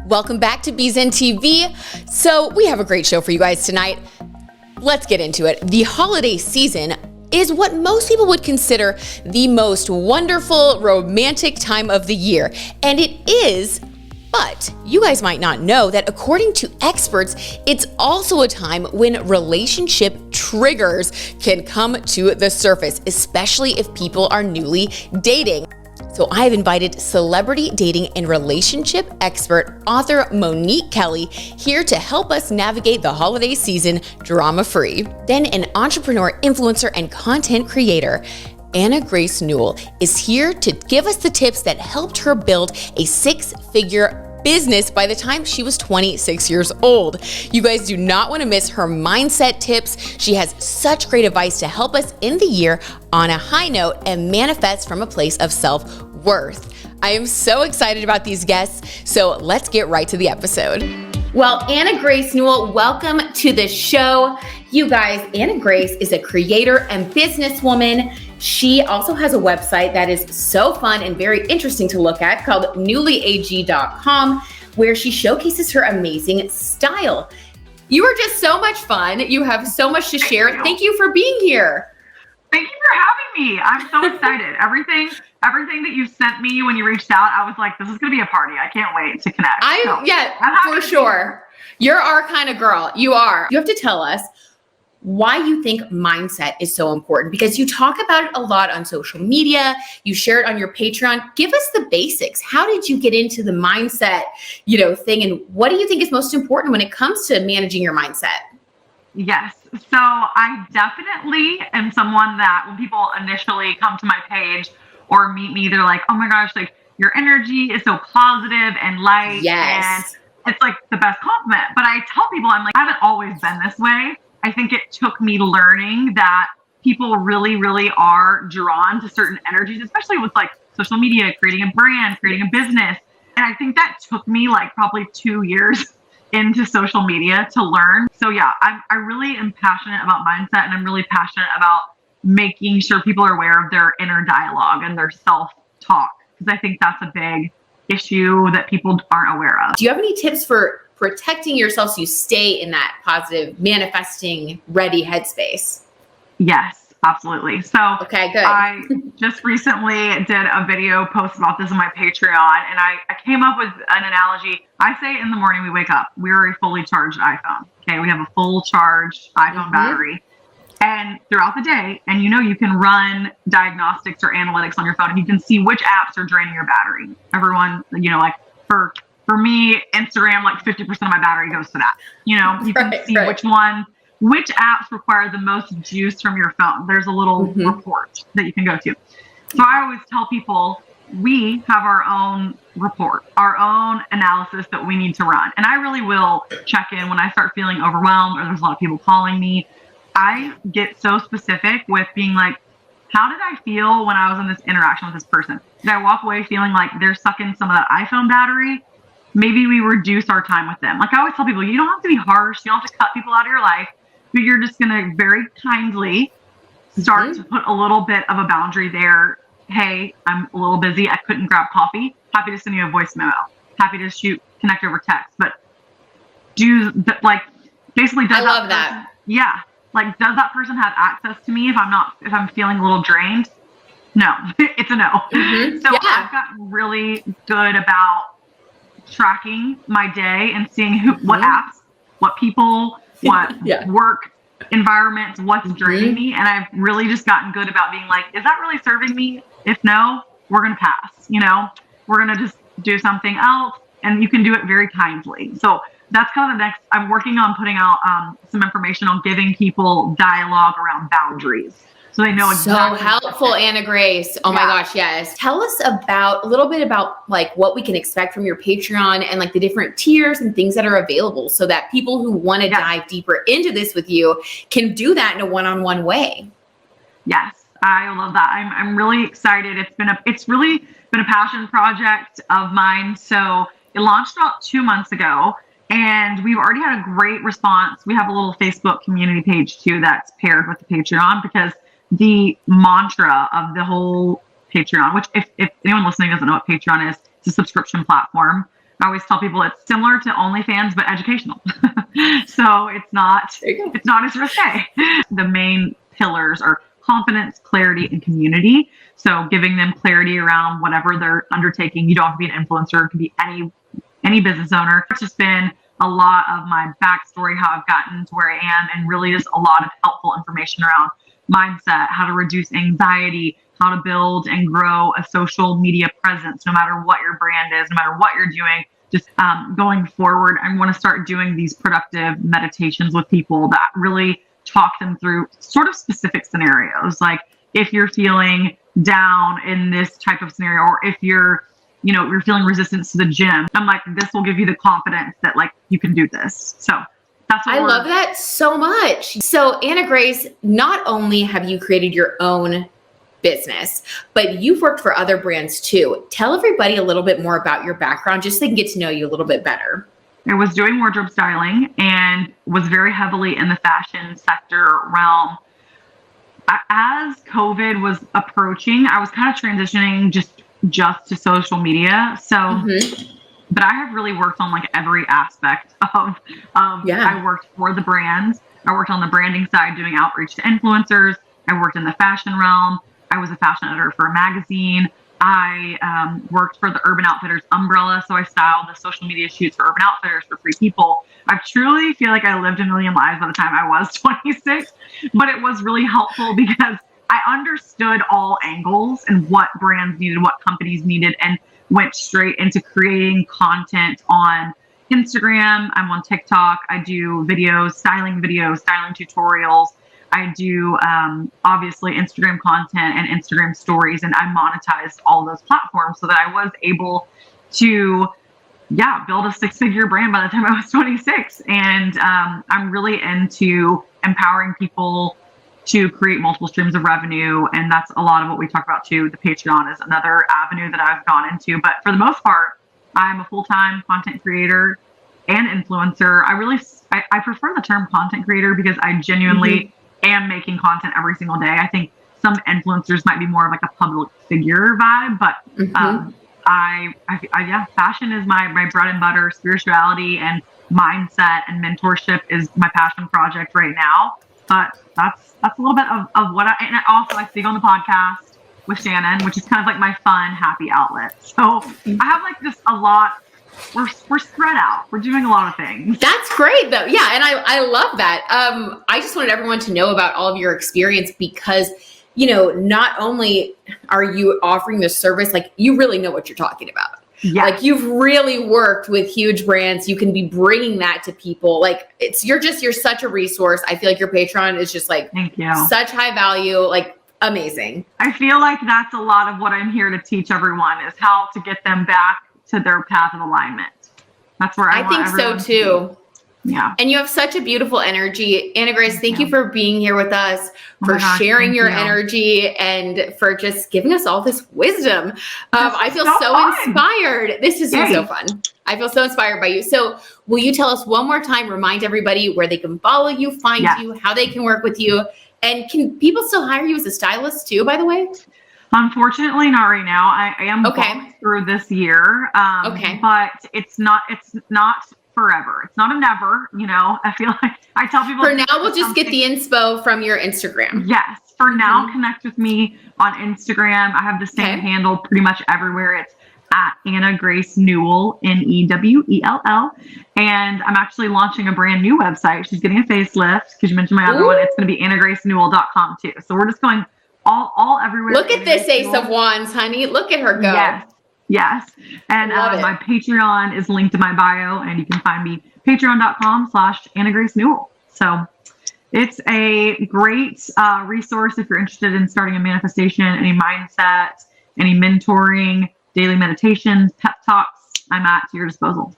Welcome back to BZen TV. So we have a great show for you guys tonight. Let's get into it. The holiday season is what most people would consider the most wonderful romantic time of the year. And it is, but you guys might not know that according to experts, it's also a time when relationship triggers can come to the surface, especially if people are newly dating. So I've invited celebrity dating and relationship expert author Monique Kelly here to help us navigate the holiday season drama-free. Then an entrepreneur, influencer, and content creator, Anna Grace Newell, is here to give us the tips that helped her build a six-figure business by the time she was 26 years old. You guys do not want to miss her mindset tips. She has such great advice to help us end the year on a high note and manifest from a place of self-worth. I am so excited about these guests, so let's get right to the episode. Well, Anna Grace Newell, welcome to the show. You guys, Anna Grace is a creator and businesswoman. She also has a website that is so fun and very interesting to look at called newlyag.com, where she showcases her amazing style. You are just so much fun. You have so much to share. Thank you for being here. Thank you for having me. I'm so excited. Everything that you sent me when you reached out, I was like, this is going to be a party. I can't wait to connect. For sure. You're our kind of girl. You are. You have to tell us why you think mindset is so important, because you talk about it a lot on social media. You share it on your Patreon. Give us the basics. How did you get into the mindset, thing? And what do you think is most important when it comes to managing your mindset? Yes. So I definitely am someone that when people initially come to my page or meet me, they're like, oh my gosh, like your energy is so positive and light. Yes. And it's like the best compliment. But I tell people, I'm like, I haven't always been this way. I think it took me learning that people really, really are drawn to certain energies, especially with like social media, creating a brand, creating a business. And I think that took me like probably 2 years into social media to learn. So yeah, I really am passionate about mindset, and I'm really passionate about making sure people are aware of their inner dialogue and their self-talk, because I think that's a big issue that people aren't aware of. Do you have any tips for protecting yourself so you stay in that positive, manifesting, ready headspace? Yes, absolutely. So okay, good. I just recently did a video post about this on my Patreon, and I came up with an analogy. I say in the morning we wake up, we're a fully charged iPhone. Okay, we have a full charged iPhone battery. And throughout the day, and you can run diagnostics or analytics on your phone, and you can see which apps are draining your battery. Everyone, like for me, Instagram, like 50% of my battery goes to that. You can see which apps require the most juice from your phone. There's a little report that you can go to. So I always tell people, we have our own report, our own analysis that we need to run. And I really will check in when I start feeling overwhelmed or there's a lot of people calling me. I get so specific with being like, how did I feel when I was in this interaction with this person? Did I walk away feeling like they're sucking some of that iPhone battery? Maybe we reduce our time with them. Like I always tell people, you don't have to be harsh. You don't have to cut people out of your life, but you're just going to very kindly start to put a little bit of a boundary there. Hey, I'm a little busy. I couldn't grab coffee. Happy to send you a voice memo. Happy to connect over text. But basically does I love that. Yeah. Like, does that person have access to me if I'm feeling a little drained? No, it's a no. So I've gotten really good about tracking my day and seeing what apps, what people, what work environments, what's draining me. And I've really just gotten good about being like, is that really serving me? If no, we're going to pass, we're going to just do something else, and you can do it very kindly. So that's kind of the next, I'm working on putting out some information on giving people dialogue around boundaries, so they know exactly. So helpful, Anna Grace. Oh my gosh, yes. Tell us a little bit about like what we can expect from your Patreon and like the different tiers and things that are available, so that people who want to dive deeper into this with you can do that in a one-on-one way. Yes, I love that. I'm really excited. It's really been a passion project of mine. So it launched about 2 months ago. And we've already had a great response. We have a little Facebook community page too that's paired with the Patreon, because the mantra of the whole Patreon, which if anyone listening doesn't know what Patreon is, it's a subscription platform I always tell people it's similar to OnlyFans, but educational. So it's not as risque. The main pillars are confidence, clarity, and community. So giving them clarity around whatever they're undertaking. You don't have to be an influencer. It could be any business owner. It's just been a lot of my backstory, how I've gotten to where I am, and really just a lot of helpful information around mindset, how to reduce anxiety, how to build and grow a social media presence, no matter what your brand is, no matter what you're doing. Just going forward, I want to start doing these productive meditations with people that really talk them through sort of specific scenarios. Like if you're feeling down in this type of scenario, or if you're feeling resistance to the gym, I'm like, this will give you the confidence that like you can do this. So that's what I love that so much. So Anna Grace, not only have you created your own business, but you've worked for other brands too. Tell everybody a little bit more about your background, just so they can get to know you a little bit better. I was doing wardrobe styling and was very heavily in the fashion sector realm. As COVID was approaching, I was kind of transitioning just to social media. So, but I have really worked on like every aspect of I worked for the brands. I worked on the branding side, doing outreach to influencers. I worked in the fashion realm. I was a fashion editor for a magazine. I worked for the Urban Outfitters umbrella, so I styled the social media shoots for Urban Outfitters for free people. I truly feel like I lived a million lives by the time I was 26, but it was really helpful because I understood all angles and what brands needed, what companies needed, and went straight into creating content on Instagram. I'm on TikTok. I do videos, styling tutorials. I do obviously Instagram content and Instagram stories, and I monetized all those platforms so that I was able to build a 6-figure brand by the time I was 26. And I'm really into empowering people to create multiple streams of revenue. And that's a lot of what we talk about too. The Patreon is another avenue that I've gone into. But for the most part, I'm a full-time content creator and influencer. I prefer the term content creator because I genuinely am making content every single day. I think some influencers might be more of like a public figure vibe, but fashion is my bread and butter. Spirituality and mindset and mentorship is my passion project right now. But that's a little bit of what and also I speak on the podcast with Shannon, which is kind of like my fun, happy outlet. So I have like just a lot. We're spread out. We're doing a lot of things. That's great though. Yeah. And I love that. I just wanted everyone to know about all of your experience because, not only are you offering the service, like you really know what you're talking about. Yeah. Like you've really worked with huge brands. You can be bringing that to people. Like you're such a resource. I feel like your Patreon is just like, thank you. Such high value, like amazing. I feel like that's a lot of what I'm here to teach everyone is how to get them back to their path of alignment. That's where I think so too. Yeah. And you have such a beautiful energy. Anna Grace, thank you for being here with us, for sharing your energy, and for just giving us all this wisdom. I feel so inspired. This has been so fun. I feel so inspired by you. So will you tell us one more time, remind everybody where they can follow you, find you, how they can work with you, and can people still hire you as a stylist too, by the way? Unfortunately, not right now. I am booked through this year, but it's not forever. It's not a never. I feel like I tell people for now. We'll just get the inspo from your Instagram. Yes, for now, connect with me on Instagram. I have the same handle pretty much everywhere. It's at Anna Grace Newell, Newell, and I'm actually launching a brand new website. She's getting a facelift because you mentioned my other one. It's going to be AnnaGraceNewell.com too. So we're just going all everywhere. Look at this Ace of Wands, honey. Look at her go. Yes. And my Patreon is linked to my bio, and you can find me patreon.com/Anna Grace Newell. So it's a great resource if you're interested in starting a manifestation, any mindset, any mentoring, daily meditations, pep talks. I'm at your disposal.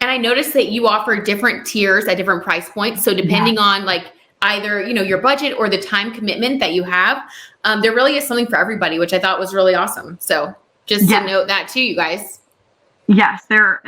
And I noticed that you offer different tiers at different price points. So depending on like either, your budget or the time commitment that you have, there really is something for everybody, which I thought was really awesome. So just to note that too, you guys. Yes, the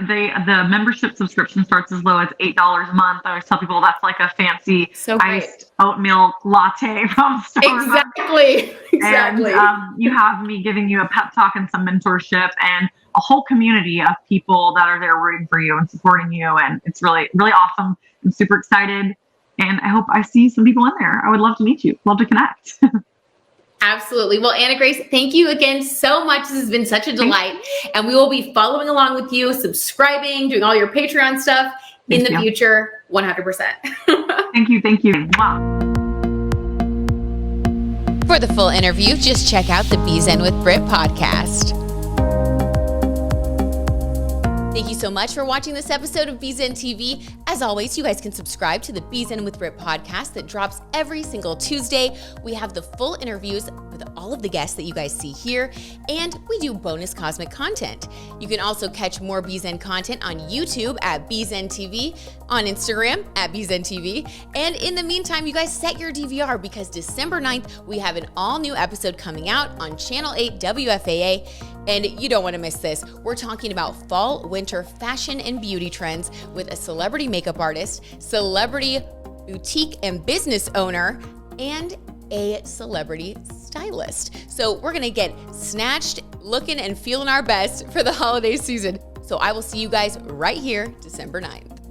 membership subscription starts as low as $8 a month. I always tell people that's like a fancy iced oat milk latte from Starbucks. Exactly. And you have me giving you a pep talk and some mentorship. And a whole community of people that are there rooting for you and supporting you. And it's really, really awesome. I'm super excited. And I hope I see some people in there. I would love to meet you. Love to connect. Absolutely. Well, Anna Grace, thank you again so much. This has been such a delight. And we will be following along with you, subscribing, doing all your Patreon stuff in the future, 100%. Thank you. Thank you. Wow. For the full interview, just check out the BZen with Brit podcast. Thank you so much for watching this episode of BZen TV. As always, you guys can subscribe to the BZen with Brit podcast that drops every single Tuesday. We have the full interviews with all of the guests that you guys see here, and we do bonus cosmic content. You can also catch more BZen content on YouTube at BZen TV, on Instagram at BZen TV, and in the meantime, you guys set your DVR because December 9th, we have an all-new episode coming out on Channel 8 WFAA, and you don't want to miss this. We're talking about fall, winter fashion and beauty trends with a celebrity makeup artist, celebrity boutique and business owner, and a celebrity stylist. So we're going to get snatched, looking and feeling our best for the holiday season. So I will see you guys right here, December 9th.